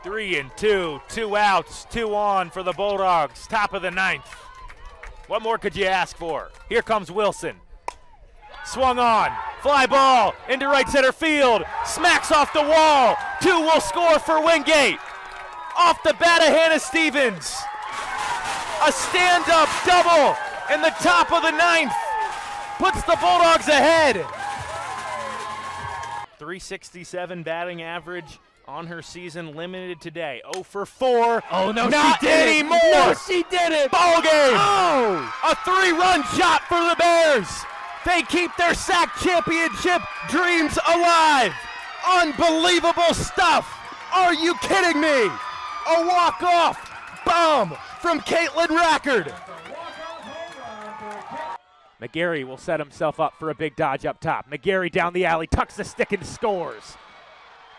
3-2, 2 outs, 2 on for the Bulldogs, top of the 9th. What more could you ask for? Here comes Wilson. Swung on, fly ball into right center field, smacks off the wall. 2 will score for Wingate. Off the bat of Hannah Stevens. A stand-up double in the top of the 9th. Puts the Bulldogs ahead. 367 batting average on her season, limited today. 0 for 4. Oh, no, not she did anymore. it. No, she did it. Ball game. Oh! A 3-run shot for the Bears. They keep their SAC championship dreams alive. Unbelievable stuff. Are you kidding me? A walk-off bomb from Caitlin Rackard. McGarry will set himself up for a big dodge up top. McGarry down the alley, tucks the stick and scores.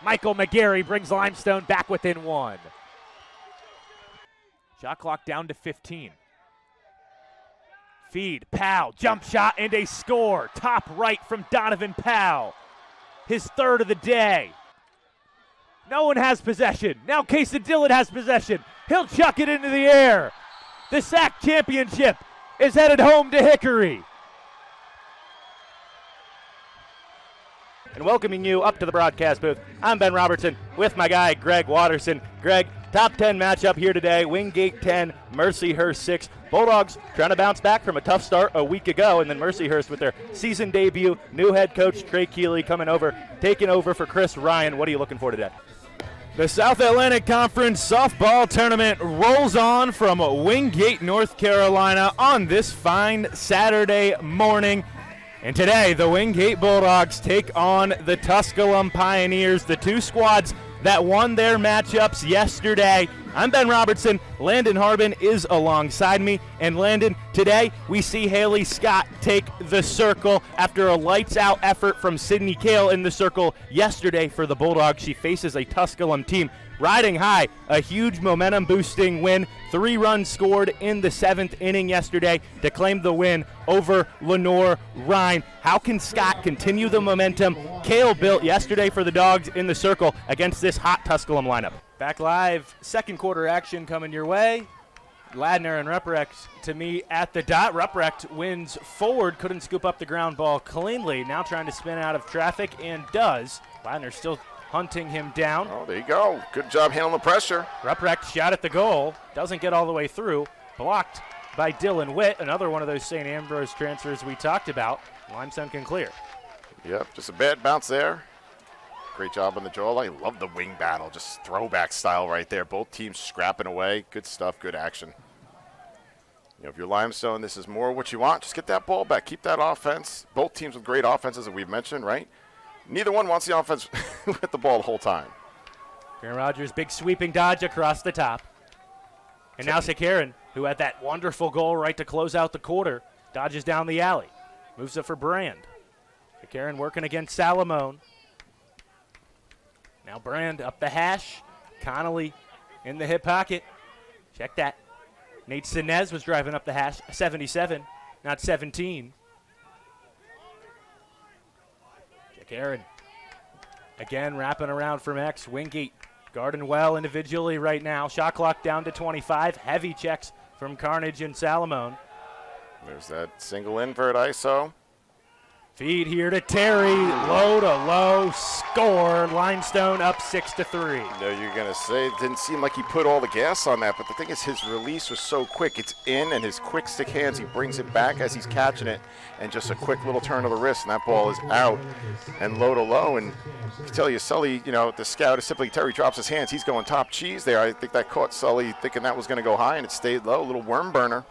Michael McGarry brings Limestone back within 1. Shot clock down to 15. Feed, Powell, jump shot and a score. Top right from Donovan Powell. His 3rd of the day. No one has possession. Now Kason Dillon has possession. He'll chuck it into the air. The SAC championship is headed home to Hickory. And welcoming you up to the broadcast booth, I'm Ben Robertson with my guy Greg Watterson. Greg, top 10 matchup here today. Wingate 10, Mercyhurst 6. Bulldogs trying to bounce back from a tough start a week ago, and then Mercyhurst with their season debut. New head coach Trey Keeley coming over, taking over for Chris Ryan. What are you looking for today? The South Atlantic Conference softball tournament rolls on from Wingate, North Carolina on this fine Saturday morning. And today, the Wingate Bulldogs take on the Tusculum Pioneers, the 2 squads that won their matchups yesterday. I'm Ben Robertson. Landon Harbin is alongside me. And Landon, today we see Haley Scott take the circle after a lights-out effort from Sydney Kale in the circle yesterday for the Bulldogs. She faces a Tusculum team riding high, a huge momentum-boosting win. 3 runs scored in the 7th inning yesterday to claim the win over Lenore Rhine. How can Scott continue the momentum Kale built yesterday for the Dogs in the circle against this hot Tusculum lineup? Back live, second quarter action coming your way. Ladner and Ruprecht to meet at the dot. Ruprecht wins forward, couldn't scoop up the ground ball cleanly. Now trying to spin out of traffic and does. Ladner still hunting him down. Oh, there you go. Good job handling the pressure. Ruprecht shot at the goal, doesn't get all the way through. Blocked by Dylan Witt, another one of those St. Ambrose transfers we talked about. Limestone can clear. Yep, just a bad bounce there. Great job on the draw. I love the wing battle, just throwback style right there. Both teams scrapping away. Good stuff, good action. You know, if you're Limestone, this is more what you want. Just get that ball back. Keep that offense. Both teams with great offenses that we've mentioned, right? Neither one wants the offense with the ball the whole time. Karen Rogers, big sweeping dodge across the top. And now Sakarin, who had that wonderful goal right to close out the quarter, dodges down the alley. Moves it for Brand. Sakarin working against Salamone. Now Brand up the hash. Connolly in the hip pocket. Check that. Nate Sinez was driving up the hash. 77, not 17. Check Aaron. Again, wrapping around from X. Wingate guarding well individually right now. Shot clock down to 25. Heavy checks from Carnage and Salamone. There's that single invert ISO. Feed here to Terry, low to low, score. Limestone up 6-3. No, you're going to say it didn't seem like he put all the gas on that, but the thing is his release was so quick. It's in, and his quick stick hands, he brings it back as he's catching it, and just a quick little turn of the wrist, and that ball is out and low to low. And I tell you, Sully, you know, the scout is simply Terry drops his hands. He's going top cheese there. I think that caught Sully thinking that was going to go high, and it stayed low, a little worm burner.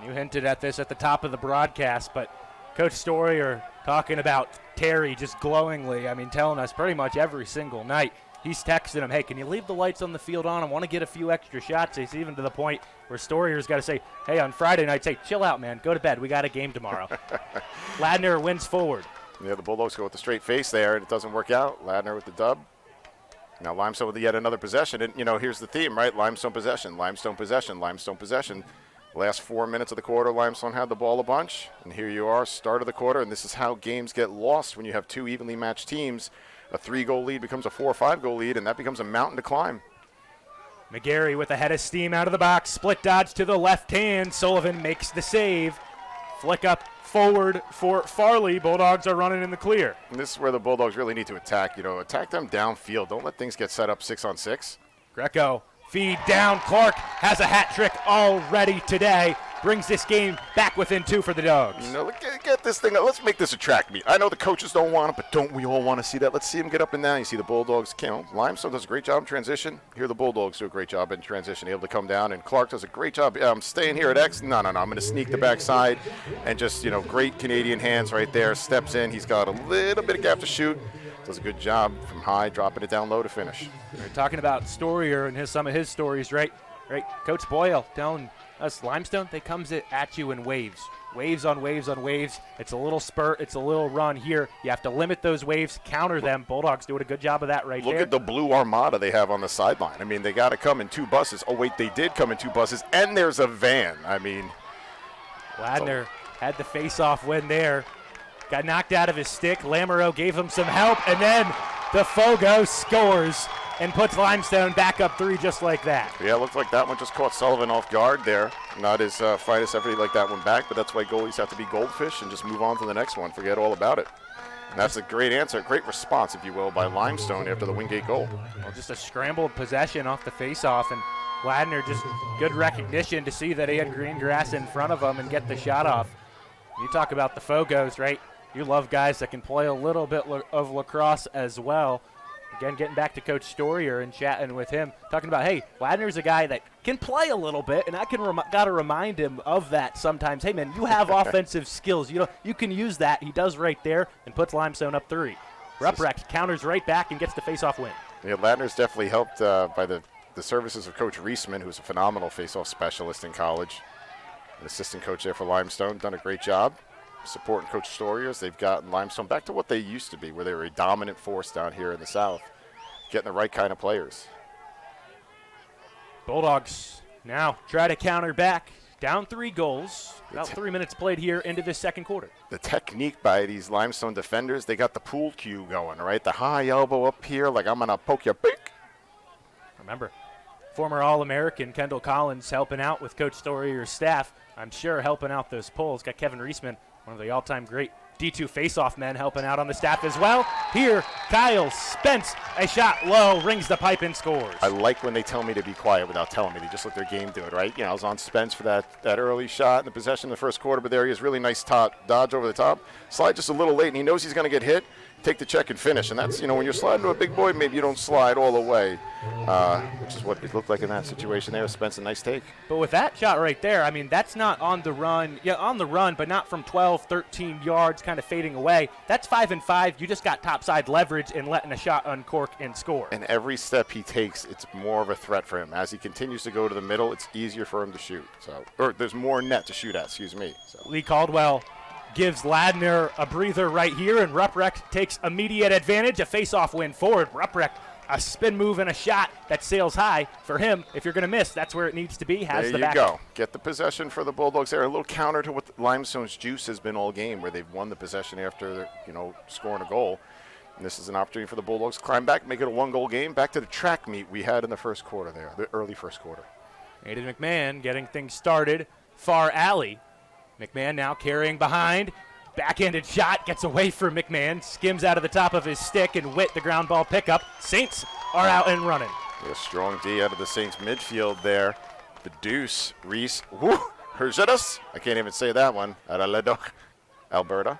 You hinted at this at the top of the broadcast, but Coach Story are talking about Terry just glowingly. I mean, telling us pretty much every single night. He's texting him, hey, can you leave the lights on the field on? I want to get a few extra shots. It's even to the point where Storyer's got to say, hey, on Friday night, say, chill out, man. Go to bed. We got a game tomorrow. Ladner wins forward. Yeah, the Bulldogs go with the straight face there, and it doesn't work out. Ladner with the dub. Now Limestone with yet another possession. And, you know, here's the theme, right? Limestone possession, Limestone possession, Limestone possession. Last 4 minutes of the quarter, Limestone had the ball a bunch. And here you are, start of the quarter, and this is how games get lost when you have two evenly matched teams. A 3-goal lead becomes a 4 or 5-goal lead, and that becomes a mountain to climb. McGarry with a head of steam out of the box. Split dodge to the left hand. Sullivan makes the save. Flick up forward for Farley. Bulldogs are running in the clear. And this is where the Bulldogs really need to attack. Attack them downfield. Don't let things get set up 6-on-6. Greco feed down. Clark has a hat trick already today. Brings this game back within 2 for the Dogs. Get this thing. Let's make this a track meet. I know the coaches don't want it, but don't we all want to see that? Let's see them get up and down. You see the Bulldogs. Limestone does a great job in transition. Here the Bulldogs do a great job in transition, able to come down. And Clark does a great job. I'm staying here at X. No. I'm going to sneak the backside. And just, great Canadian hands right there. Steps in. He's got a little bit of gap to shoot. Does a good job from high, dropping it down low to finish. We're talking about Storier and some of his stories, right? Coach Boyle telling us Limestone, they comes at you in waves. Waves on waves on waves. It's a little spurt. It's a little run here. You have to limit those waves, counter them. Bulldogs doing a good job of that there. Look at the blue armada they have on the sideline. I mean, they got to come in 2 buses. Oh, wait, they did come in 2 buses, and there's a van. I mean. Ladner had the face-off win there. Got knocked out of his stick. Lamoureux gave him some help, and then the Fogo scores and puts Limestone back up 3 just like that. Yeah, it looked like that one just caught Sullivan off guard there. Not his finest effort like that one back, but that's why goalies have to be goldfish and just move on to the next one. Forget all about it. And that's a great answer, great response, if you will, by Limestone after the Wingate goal. Well, just a scrambled possession off the face-off, and Ladner just good recognition to see that he had green grass in front of him and get the shot off. You talk about the Fogos, right? You love guys that can play a little bit of lacrosse as well. Again, getting back to Coach Storier and chatting with him, talking about, hey, Ladner's a guy that can play a little bit, and I got to remind him of that sometimes. Hey, man, you have offensive skills. You can use that. He does right there and puts Limestone up 3. Ruprecht counters right back and gets the face-off win. Yeah, Ladner's definitely helped by the services of Coach Reisman, who's a phenomenal face-off specialist in college. An assistant coach there for Limestone, done a great job supporting Coach Storier. They've gotten Limestone back to what they used to be, where they were a dominant force down here in the South, getting the right kind of players. Bulldogs now try to counter back, down 3 goals. About 3 minutes played here into this second quarter. The technique by these Limestone defenders, they got the pool cue going, right? The high elbow up here, like I'm going to poke your beak. Remember, former All-American Kendall Collins helping out with Coach Storier's staff. I'm sure helping out those pulls. Got Kevin Reisman, one of the all-time great D2 face-off men, helping out on the staff as well. Here, Kyle Spence, a shot low, rings the pipe and scores. I like when they tell me to be quiet without telling me. They just let their game do it, right? I was on Spence for that early shot in the possession in the first quarter, but there he is, really nice dodge over the top. Slide just a little late, and he knows he's going to get hit. Take the check and finish, and that's, when you're sliding to a big boy, maybe you don't slide all the way, which is what it looked like in that situation there. Spence, a nice take. But with that shot right there, I mean, that's not on the run. Yeah, on the run, but not from 12, 13 yards, kind of fading away. That's 5-5. You just got topside leverage and letting a shot uncork and score. And every step he takes, it's more of a threat for him. As he continues to go to the middle, it's easier for him to shoot. Or there's more net to shoot at, excuse me. Lee Caldwell gives Ladner a breather right here, and Ruprecht takes immediate advantage. A face-off win forward. Ruprecht, a spin move and a shot that sails high for him. If you're going to miss, that's where it needs to be. Has there the you go. Get the possession for the Bulldogs there. A little counter to what Limestone's juice has been all game, where they've won the possession after scoring a goal. And this is an opportunity for the Bulldogs to climb back, make it a 1-goal game. Back to the track meet we had in the first quarter there, the early first quarter. Aiden McMahon getting things started. Far alley. McMahon now carrying behind. Backhanded shot, gets away from McMahon, skims out of the top of his stick, and Witt the ground ball pickup. Saints are out and running. A strong D out of the Saints midfield there. The deuce, Reese, Hergetas, I can't even say that one, out of Ledoc, Alberta.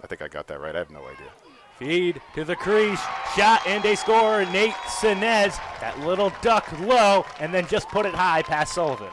I think I got that right, I have no idea. Feed to the crease, shot and a score. Nate Sinez, that little duck low, and then just put it high past Sullivan.